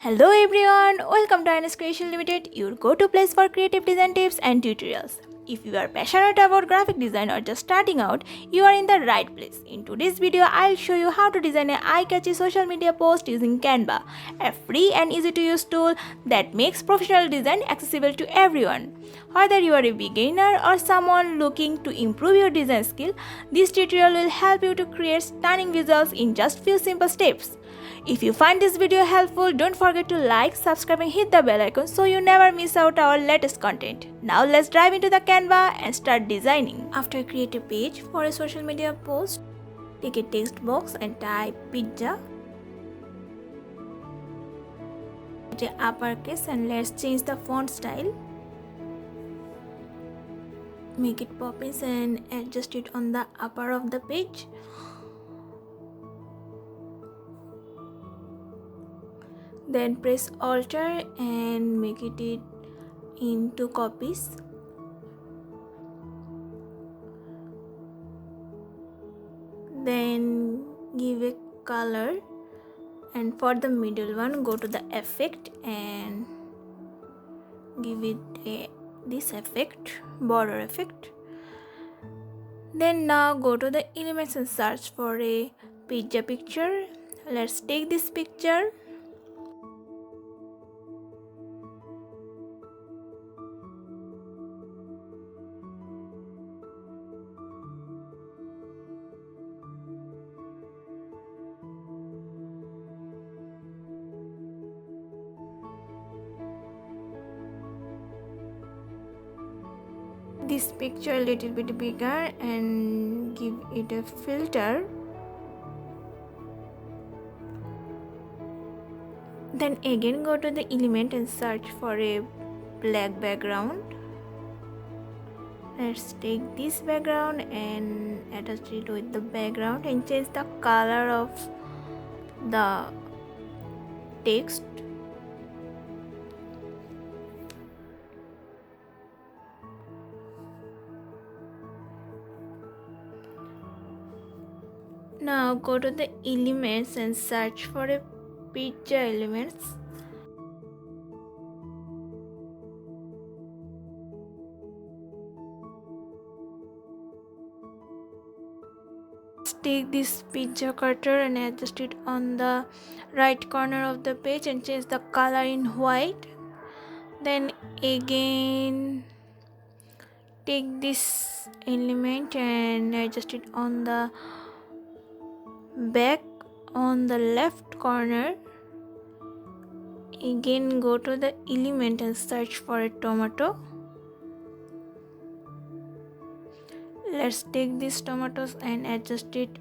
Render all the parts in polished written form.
Hello everyone, welcome to Ines Creation Limited, your go-to place for creative design tips and tutorials. If you are passionate about graphic design or just starting out, you are in the right place. In today's video, I'll show you how to design an eye-catchy social media post using Canva, a free and easy-to-use tool that makes professional design accessible to everyone. Whether you are a beginner or someone looking to improve your design skill, this tutorial will help you to create stunning visuals in just few simple steps. If you find this video helpful, don't forget to like, subscribe and hit the bell icon so you never miss out our latest content. Now let's dive into the Canva and start designing. After create a page for a social media post, take a text box and type pizza. Hit a uppercase and let's change the font style. Make it popping and adjust it on the upper of the page. Then press Alt and make it into copies. Then give a color, and for the middle one go to the effect and give it this effect, border effect. Then now go to the elements and search for a pizza picture. Let's take this picture. This picture a little bit bigger and give it a filter. Then again go to the element and search for a black background. Let's take this background and attach it with the background and change the color of the text. Now go to the elements and search for a picture elements. Take this picture cutter and adjust it on the right corner of the page and change the color in white. Then again take this element and adjust it on the back on the left corner. Again go to the element and search for a tomato. Let's take these tomatoes and adjust it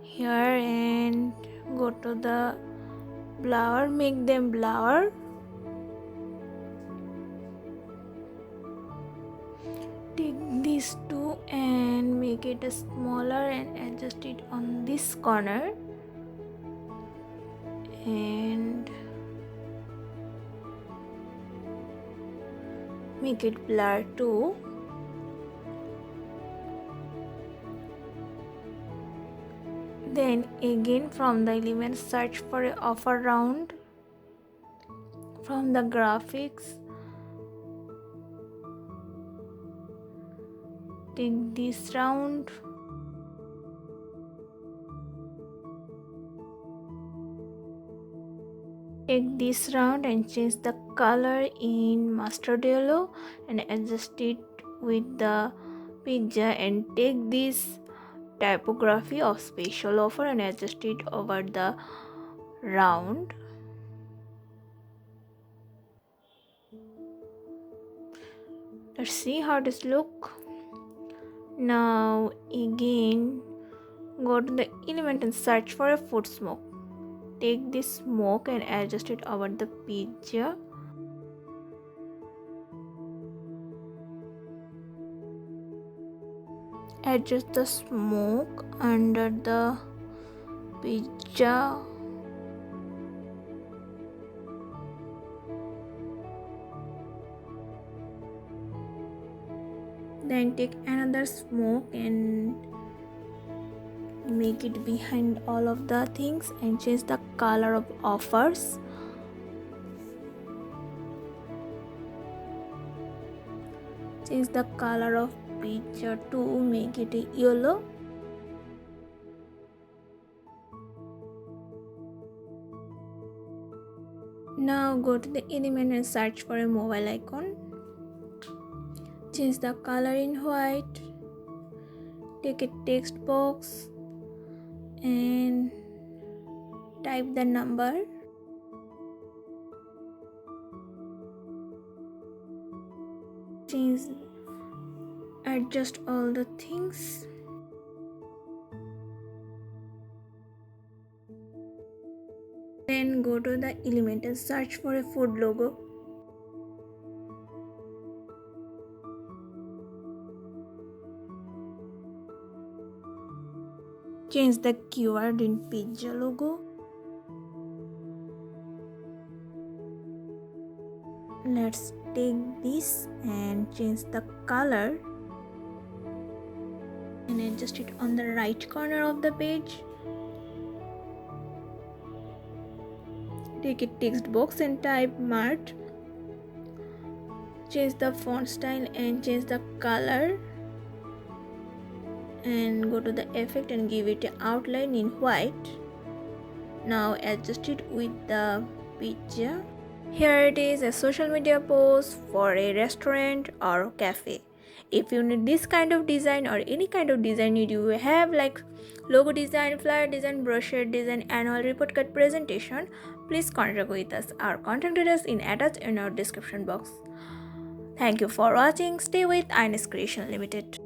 here and go to the blower, make them blower. Take these two and make it smaller and adjust it on this corner and make it blur too. Then again from the element search for a offer round. From the graphics take this round. Take this round and change the color in mustard yellow and adjust it with the pizza and take this typography of special offer and adjust it over the round. Let's see how this look. Now again go to the element and search for a food smoke. Take this smoke and adjust it over the pizza. Adjust the smoke under the pizza. Then take another smoke and make it behind all of the things and change the color of offers Change the color of picture to make it yellow. Now go to the element and search for a mobile icon. Change the color in white. Take a text box and type the number. Change, adjust all the things. Then go to the element and search for a food logo. Change the keyword in pizza logo. Let's take this and change the color and adjust it on the right corner of the page. Take a text box and type Mart. Change the font style and change the color. And go to the effect and give it an outline in white. Now adjust it with the picture. Here it is, a social media post for a restaurant or cafe. If you need this kind of design or any kind of design you have, like logo design, flyer design, brochure design, annual report card presentation, please contact with us. Our contact details in attached in our description box. Thank you for watching. Stay with Ines Creation Limited.